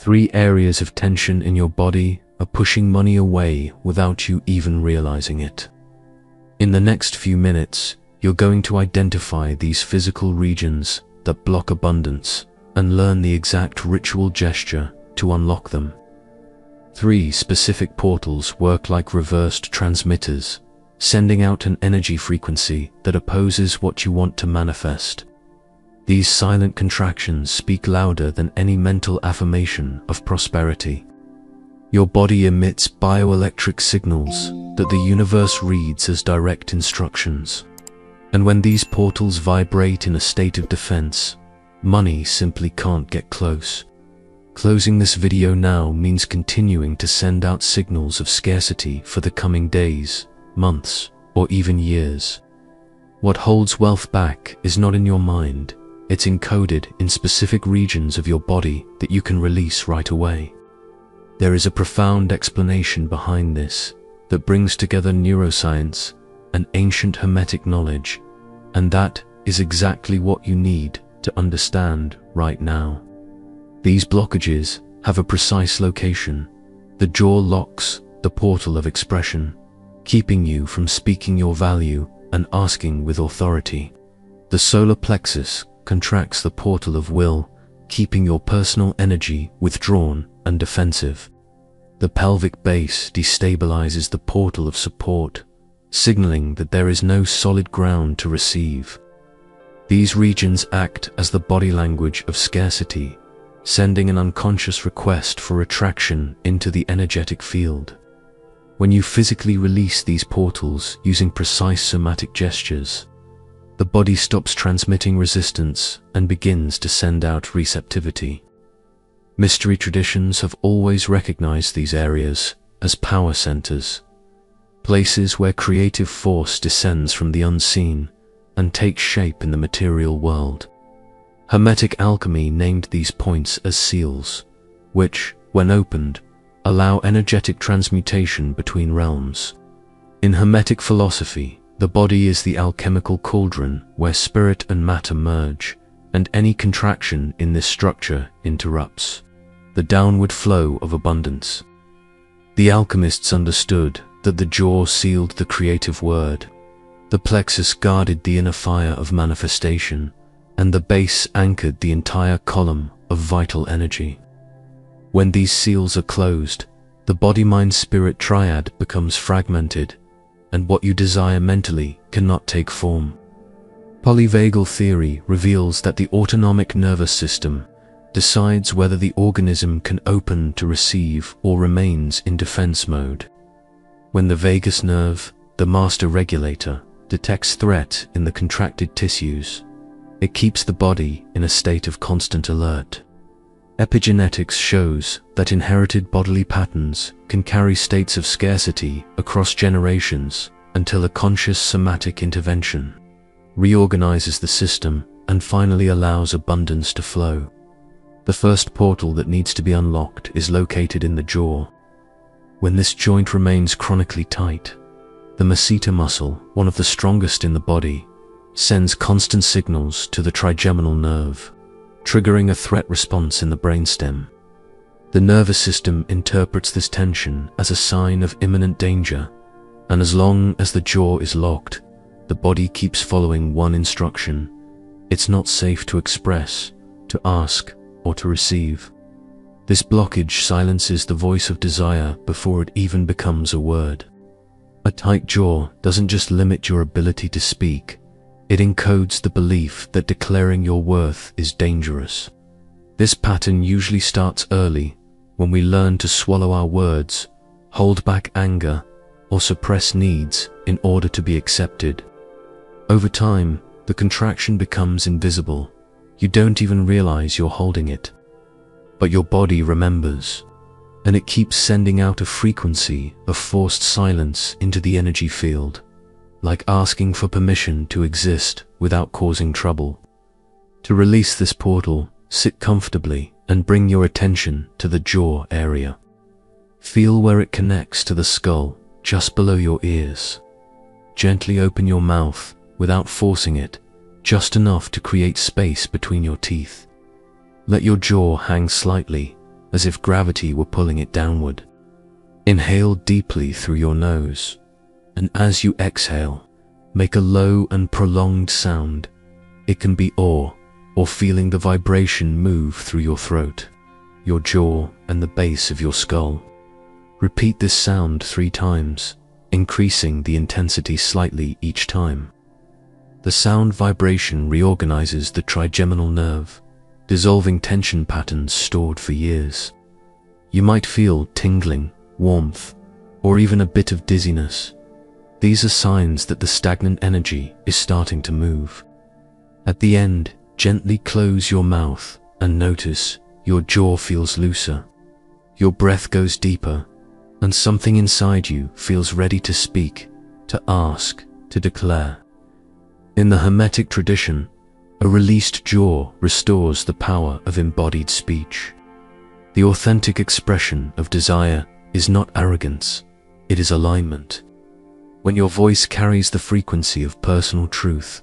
3 areas of tension in your body are pushing money away without you even realizing it. In the next few minutes, you're going to identify these physical regions that block abundance and learn the exact ritual gesture to unlock them. 3 specific portals work like reversed transmitters, sending out an energy frequency that opposes what you want to manifest. These silent contractions speak louder than any mental affirmation of prosperity. Your body emits bioelectric signals that the universe reads as direct instructions. And when these portals vibrate in a state of defense, money simply can't get close. Closing this video now means continuing to send out signals of scarcity for the coming days, months, or even years. What holds wealth back is not in your mind, it's encoded in specific regions of your body that you can release right away. There is a profound explanation behind this that brings together neuroscience and ancient hermetic knowledge, and that is exactly what you need to understand right now. These blockages have a precise location. The jaw locks the portal of expression, keeping you from speaking your value and asking with authority. The solar plexus contracts the portal of will, keeping your personal energy withdrawn and defensive. The pelvic base destabilizes the portal of support, signaling that there is no solid ground to receive. These regions act as the body language of scarcity, sending an unconscious request for attraction into the energetic field. When you physically release these portals using precise somatic gestures, the body stops transmitting resistance and begins to send out receptivity. Mystery traditions have always recognized these areas as power centers, places where creative force descends from the unseen and takes shape in the material world. Hermetic alchemy named these points as seals, which, when opened, allow energetic transmutation between realms. In Hermetic philosophy, the body is the alchemical cauldron where spirit and matter merge, and any contraction in this structure interrupts the downward flow of abundance. The alchemists understood that the jaw sealed the creative word, the plexus guarded the inner fire of manifestation, and the base anchored the entire column of vital energy. When these seals are closed, the body-mind-spirit triad becomes fragmented, and what you desire mentally cannot take form. Polyvagal theory reveals that the autonomic nervous system decides whether the organism can open to receive or remains in defense mode. When the vagus nerve, the master regulator, detects threat in the contracted tissues, it keeps the body in a state of constant alert. Epigenetics shows that inherited bodily patterns can carry states of scarcity across generations until a conscious somatic intervention reorganizes the system and finally allows abundance to flow. The first portal that needs to be unlocked is located in the jaw. When this joint remains chronically tight, the masseter muscle, one of the strongest in the body, sends constant signals to the trigeminal nerve, triggering a threat response in the brainstem. The nervous system interprets this tension as a sign of imminent danger, and as long as the jaw is locked, the body keeps following one instruction: it's not safe to express, to ask, or to receive. This blockage silences the voice of desire before it even becomes a word. A tight jaw doesn't just limit your ability to speak, it encodes the belief that declaring your worth is dangerous. This pattern usually starts early, when we learn to swallow our words, hold back anger, or suppress needs in order to be accepted. Over time, the contraction becomes invisible. You don't even realize you're holding it. But your body remembers, and it keeps sending out a frequency of forced silence into the energy field, like asking for permission to exist without causing trouble. To release this portal, sit comfortably and bring your attention to the jaw area. Feel where it connects to the skull, just below your ears. Gently open your mouth without forcing it, just enough to create space between your teeth. Let your jaw hang slightly, as if gravity were pulling it downward. Inhale deeply through your nose, and as you exhale, make a low and prolonged sound. It can be awe, or feeling the vibration move through your throat, your jaw, and the base of your skull. Repeat this sound 3 times, increasing the intensity slightly each time. The sound vibration reorganizes the trigeminal nerve, dissolving tension patterns stored for years. You might feel tingling, warmth, or even a bit of dizziness. These are signs that the stagnant energy is starting to move. At the end, gently close your mouth and notice your jaw feels looser. Your breath goes deeper, and something inside you feels ready to speak, to ask, to declare. In the Hermetic tradition, a released jaw restores the power of embodied speech. The authentic expression of desire is not arrogance, it is alignment. When your voice carries the frequency of personal truth,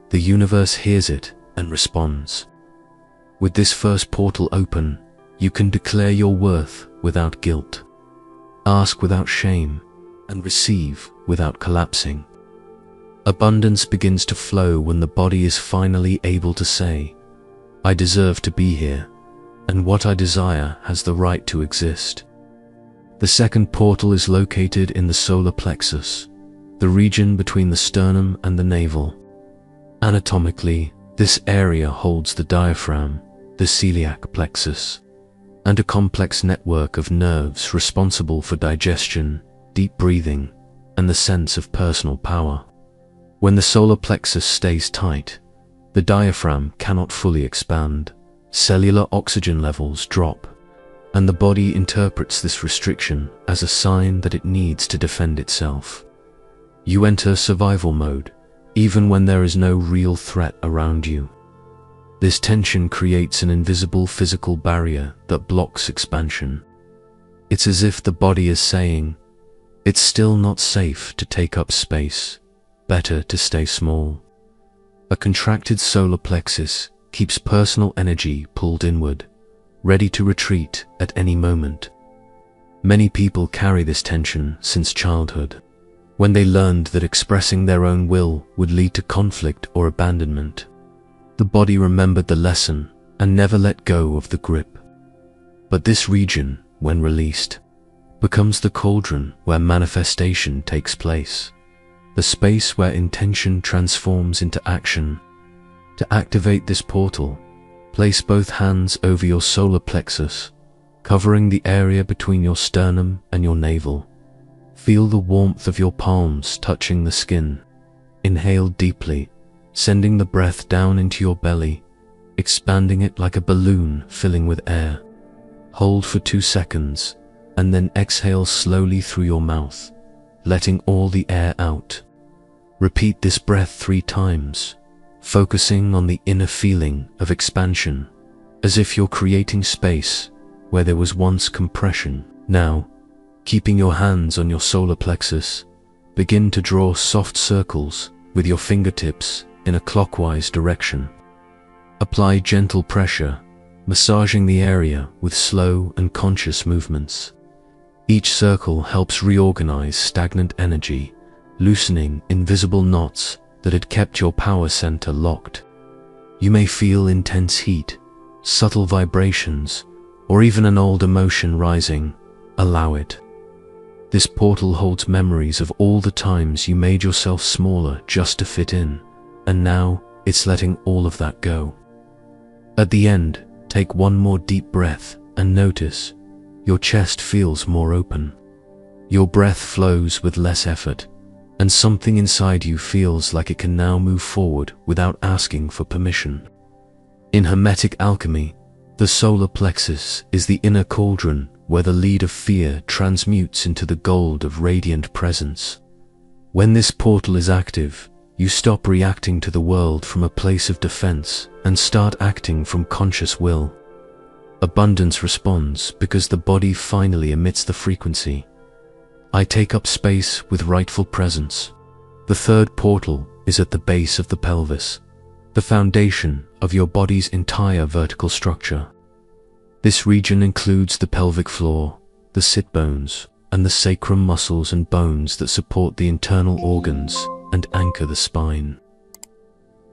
the universe hears it and responds. With this first portal open, you can declare your worth without guilt, ask without shame, and receive without collapsing. Abundance begins to flow when the body is finally able to say, "I deserve to be here, and what I desire has the right to exist." The second portal is located in the solar plexus, the region between the sternum and the navel. Anatomically, this area holds the diaphragm, the celiac plexus, and a complex network of nerves responsible for digestion, deep breathing, and the sense of personal power. When the solar plexus stays tight, the diaphragm cannot fully expand, cellular oxygen levels drop, and the body interprets this restriction as a sign that it needs to defend itself. You enter survival mode, even when there is no real threat around you. This tension creates an invisible physical barrier that blocks expansion. It's as if the body is saying, "It's still not safe to take up space, better to stay small." A contracted solar plexus keeps personal energy pulled inward, ready to retreat at any moment. Many people carry this tension since childhood, when they learned that expressing their own will would lead to conflict or abandonment. The body remembered the lesson and never let go of the grip. But this region, when released, becomes the cauldron where manifestation takes place, the space where intention transforms into action. To activate this portal, place both hands over your solar plexus, covering the area between your sternum and your navel. Feel the warmth of your palms touching the skin. Inhale deeply, sending the breath down into your belly, expanding it like a balloon filling with air. Hold for 2 seconds, and then exhale slowly through your mouth, letting all the air out. Repeat this breath 3 times, focusing on the inner feeling of expansion, as if you're creating space where there was once compression. Now, keeping your hands on your solar plexus, begin to draw soft circles with your fingertips in a clockwise direction. Apply gentle pressure, massaging the area with slow and conscious movements. Each circle helps reorganize stagnant energy, loosening invisible knots that had kept your power center locked. You may feel intense heat, subtle vibrations, or even an old emotion rising. Allow it. This portal holds memories of all the times you made yourself smaller just to fit in, and now it's letting all of that go. At the end, take one more deep breath and notice your chest feels more open. Your breath flows with less effort, and something inside you feels like it can now move forward without asking for permission. In Hermetic alchemy, the solar plexus is the inner cauldron where the lead of fear transmutes into the gold of radiant presence. When this portal is active, you stop reacting to the world from a place of defense and start acting from conscious will. Abundance responds because the body finally emits the frequency. I take up space with rightful presence. The third portal is at the base of the pelvis, the foundation of your body's entire vertical structure. This region includes the pelvic floor, the sit bones, and the sacrum muscles and bones that support the internal organs and anchor the spine.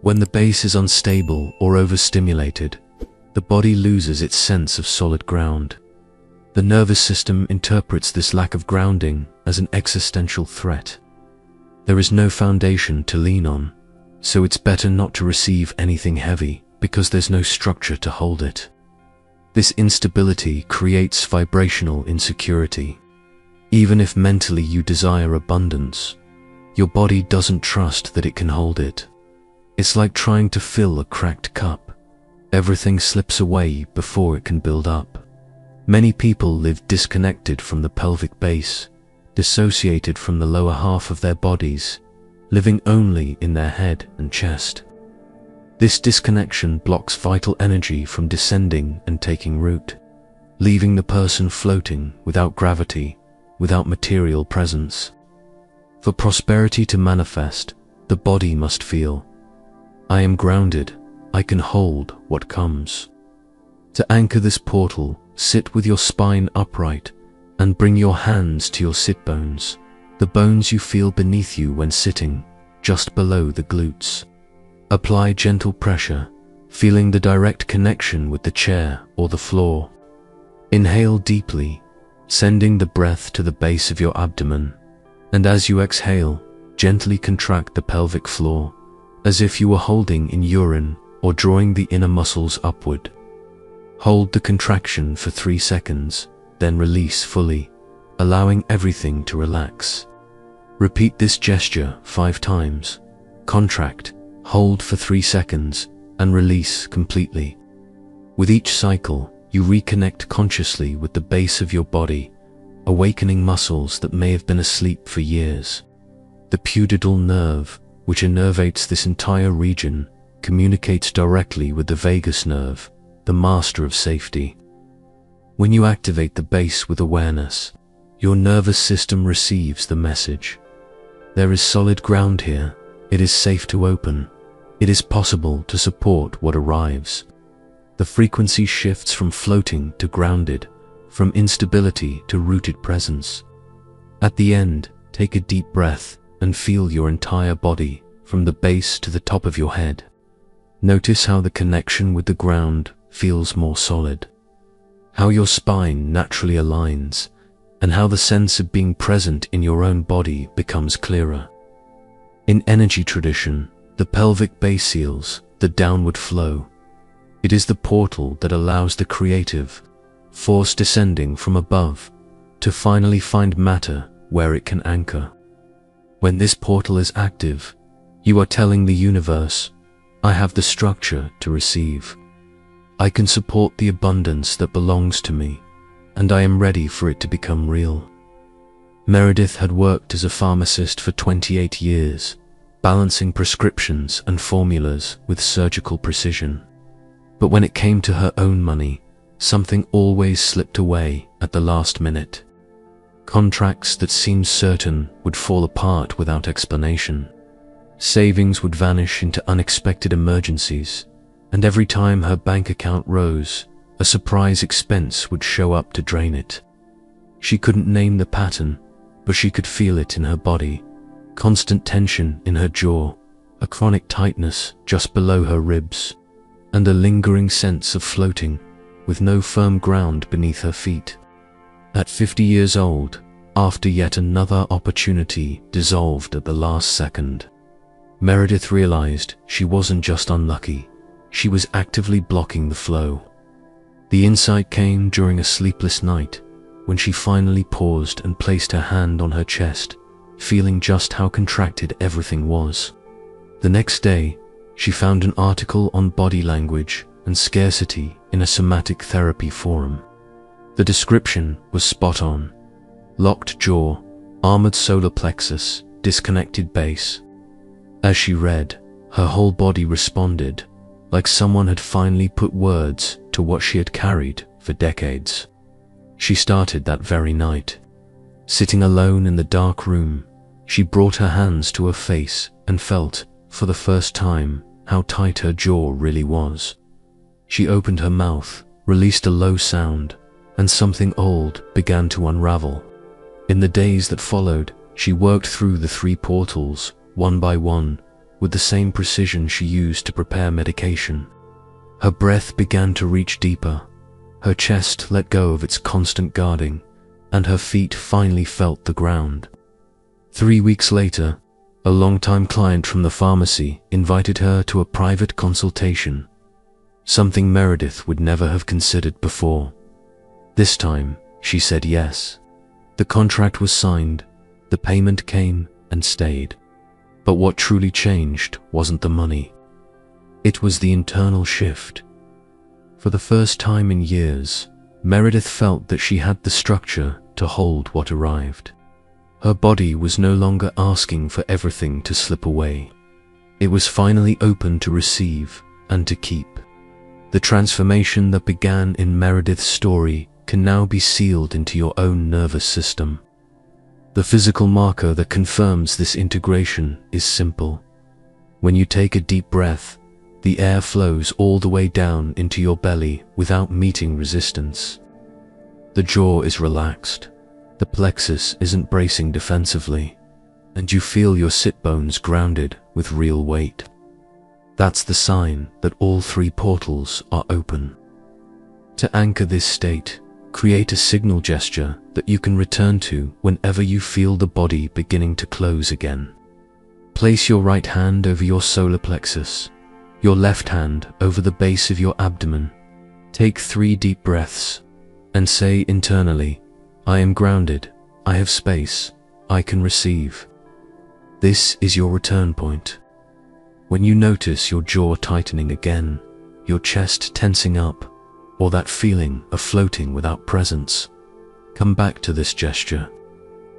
When the base is unstable or overstimulated, the body loses its sense of solid ground. The nervous system interprets this lack of grounding as an existential threat. There is no foundation to lean on, so it's better not to receive anything heavy because there's no structure to hold it. This instability creates vibrational insecurity. Even if mentally you desire abundance, your body doesn't trust that it can hold it. It's like trying to fill a cracked cup. Everything slips away before it can build up. Many people live disconnected from the pelvic base, dissociated from the lower half of their bodies, living only in their head and chest. This disconnection blocks vital energy from descending and taking root, leaving the person floating without gravity, without material presence. For prosperity to manifest, the body must feel, I am grounded, I can hold what comes. To anchor this portal, sit with your spine upright and bring your hands to your sit bones, the bones you feel beneath you when sitting, just below the glutes. Apply gentle pressure, feeling the direct connection with the chair or the floor. Inhale deeply, sending the breath to the base of your abdomen, and as you exhale, gently contract the pelvic floor, as if you were holding in urine or drawing the inner muscles upward. Hold the contraction for 3 seconds, then release fully, allowing everything to relax. Repeat this gesture 5 times. Contract, hold for 3 seconds, and release completely. With each cycle, you reconnect consciously with the base of your body, awakening muscles that may have been asleep for years. The pudendal nerve, which innervates this entire region, communicates directly with the vagus nerve, the master of safety. When you activate the base with awareness, your nervous system receives the message. There is solid ground here. It is safe to open. It is possible to support what arrives. The frequency shifts from floating to grounded, from instability to rooted presence. At the end, take a deep breath and feel your entire body, from the base to the top of your head. Notice how the connection with the ground feels more solid, how your spine naturally aligns, and how the sense of being present in your own body becomes clearer. In energy tradition, the pelvic base seals the downward flow. It is the portal that allows the creative force descending from above to finally find matter where it can anchor. When this portal is active, you are telling the universe, I have the structure to receive. I can support the abundance that belongs to me, and I am ready for it to become real. Meredith had worked as a pharmacist for 28 years, balancing prescriptions and formulas with surgical precision. But when it came to her own money, something always slipped away at the last minute. Contracts that seemed certain would fall apart without explanation. Savings would vanish into unexpected emergencies, and every time her bank account rose, a surprise expense would show up to drain it. She couldn't name the pattern, but she could feel it in her body. Constant tension in her jaw, a chronic tightness just below her ribs, and a lingering sense of floating, with no firm ground beneath her feet. At 50 years old, after yet another opportunity dissolved at the last second, Meredith realized she wasn't just unlucky, she was actively blocking the flow. The insight came during a sleepless night, when she finally paused and placed her hand on her chest, feeling just how contracted everything was. The next day, she found an article on body language and scarcity in a somatic therapy forum. The description was spot on. Locked jaw, armored solar plexus, disconnected base. As she read, her whole body responded, like someone had finally put words to what she had carried for decades. She started that very night. Sitting alone in the dark room, she brought her hands to her face and felt, for the first time, how tight her jaw really was. She opened her mouth, released a low sound, and something old began to unravel. In the days that followed, she worked through the 3 portals, one by one, with the same precision she used to prepare medication. Her breath began to reach deeper, her chest let go of its constant guarding, and her feet finally felt the ground. 3 weeks later, a longtime client from the pharmacy invited her to a private consultation, something Meredith would never have considered before. This time, she said yes. The contract was signed, the payment came and stayed. But what truly changed wasn't the money. It was the internal shift. For the first time in years, Meredith felt that she had the structure to hold what arrived. Her body was no longer asking for everything to slip away. It was finally open to receive and to keep. The transformation that began in Meredith's story can now be sealed into your own nervous system. The physical marker that confirms this integration is simple. When you take a deep breath, the air flows all the way down into your belly without meeting resistance. The jaw is relaxed, the plexus isn't bracing defensively, and you feel your sit bones grounded with real weight. That's the sign that all 3 portals are open. To anchor this state, create a signal gesture that you can return to whenever you feel the body beginning to close again. Place your right hand over your solar plexus, your left hand over the base of your abdomen. Take 3 deep breaths and say internally, I am grounded, I have space, I can receive. This is your return point. When you notice your jaw tightening again, your chest tensing up, or that feeling of floating without presence, come back to this gesture.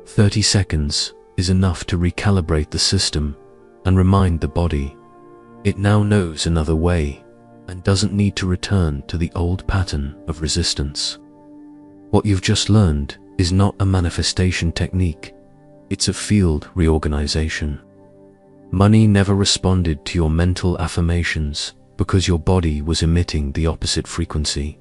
30 seconds is enough to recalibrate the system and remind the body it now knows another way and doesn't need to return to the old pattern of resistance. What you've just learned is not a manifestation technique, it's a field reorganization. Money never responded to your mental affirmations because your body was emitting the opposite frequency.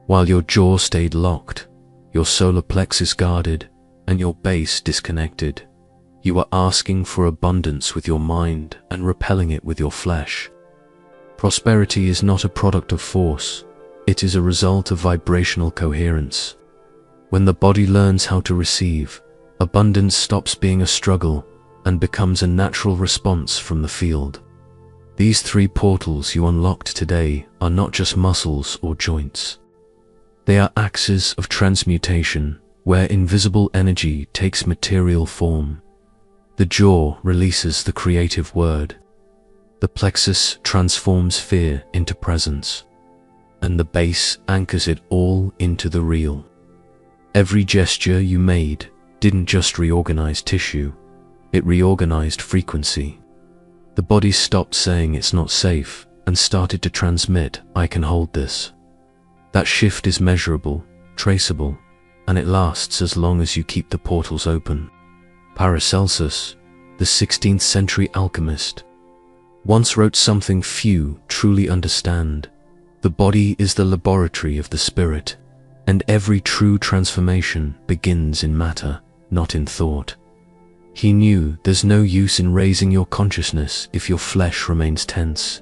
While your jaw stayed locked, your solar plexus guarded, and your base disconnected, you are asking for abundance with your mind and repelling it with your flesh. Prosperity is not a product of force, it is a result of vibrational coherence. When the body learns how to receive, abundance stops being a struggle and becomes a natural response from the field. These 3 portals you unlocked today are not just muscles or joints. They are axes of transmutation where invisible energy takes material form. The jaw releases the creative word. The plexus transforms fear into presence. And the base anchors it all into the real. Every gesture you made didn't just reorganize tissue, it reorganized frequency. The body stopped saying it's not safe and started to transmit, I can hold this. That shift is measurable, traceable, and it lasts as long as you keep the portals open. Paracelsus, the 16th century alchemist, once wrote something few truly understand. The body is the laboratory of the spirit, and every true transformation begins in matter, not in thought. He knew there's no use in raising your consciousness if your flesh remains tense.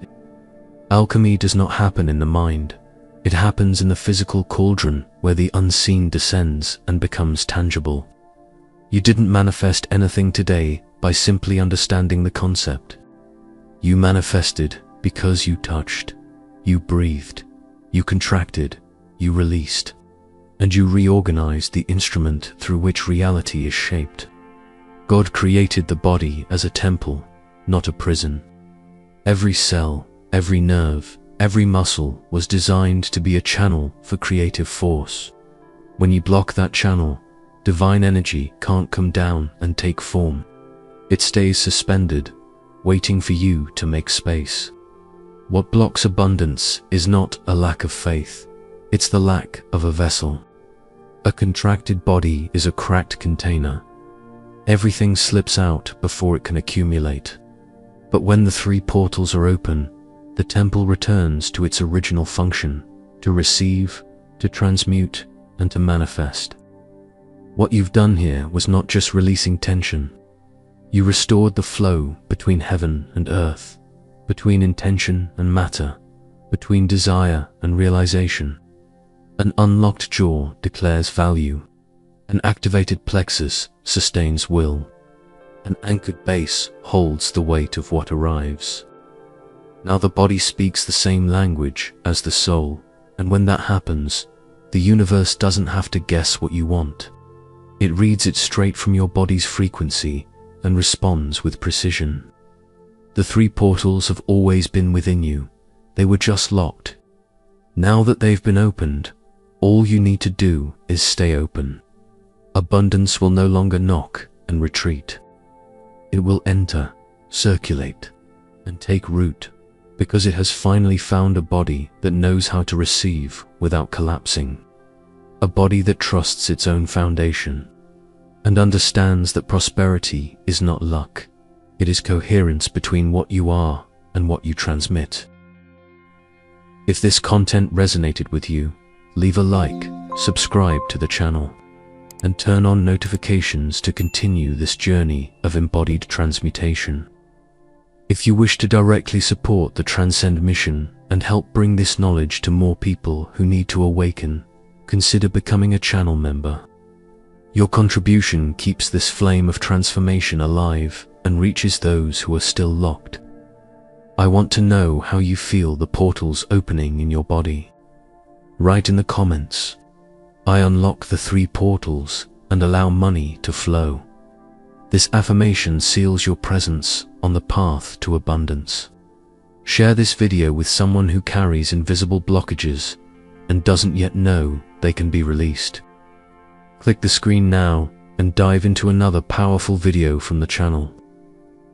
Alchemy does not happen in the mind. It happens in the physical cauldron where the unseen descends and becomes tangible. You didn't manifest anything today by simply understanding the concept. You manifested because you touched, you breathed, you contracted, you released, and you reorganized the instrument through which reality is shaped. God created the body as a temple, not a prison. Every cell, every nerve, every muscle was designed to be a channel for creative force. When you block that channel, divine energy can't come down and take form. It stays suspended, waiting for you to make space. What blocks abundance is not a lack of faith, it's the lack of a vessel. A contracted body is a cracked container. Everything slips out before it can accumulate. But when the 3 portals are open, the temple returns to its original function, to receive, to transmute, and to manifest. What you've done here was not just releasing tension. You restored the flow between heaven and earth, between intention and matter, between desire and realization. An unlocked jaw declares value. An activated plexus sustains will. An anchored base holds the weight of what arrives. Now the body speaks the same language as the soul, and when that happens, the universe doesn't have to guess what you want. It reads it straight from your body's frequency and responds with precision. The 3 portals have always been within you. They were just locked. Now that they've been opened, all you need to do is stay open. Abundance will no longer knock and retreat. It will enter, circulate, and take root, because it has finally found a body that knows how to receive without collapsing. A body that trusts its own foundation and understands that prosperity is not luck. It is coherence between what you are and what you transmit. If this content resonated with you, leave a like, subscribe to the channel, and turn on notifications to continue this journey of embodied transmutation. If you wish to directly support the Transcend mission and help bring this knowledge to more people who need to awaken, consider becoming a channel member. Your contribution keeps this flame of transformation alive and reaches those who are still locked. I want to know how you feel the portals opening in your body. Write in the comments, "I unlock the 3 portals and allow money to flow." This affirmation seals your presence on the path to abundance. Share this video with someone who carries invisible blockages and doesn't yet know they can be released. Click the screen now and dive into another powerful video from the channel.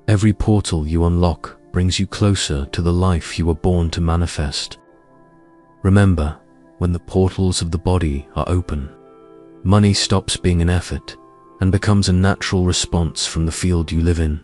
Every portal you unlock brings you closer to the life you were born to manifest. Remember, when the portals of the body are open, money stops being an effort and becomes a natural response from the field you live in.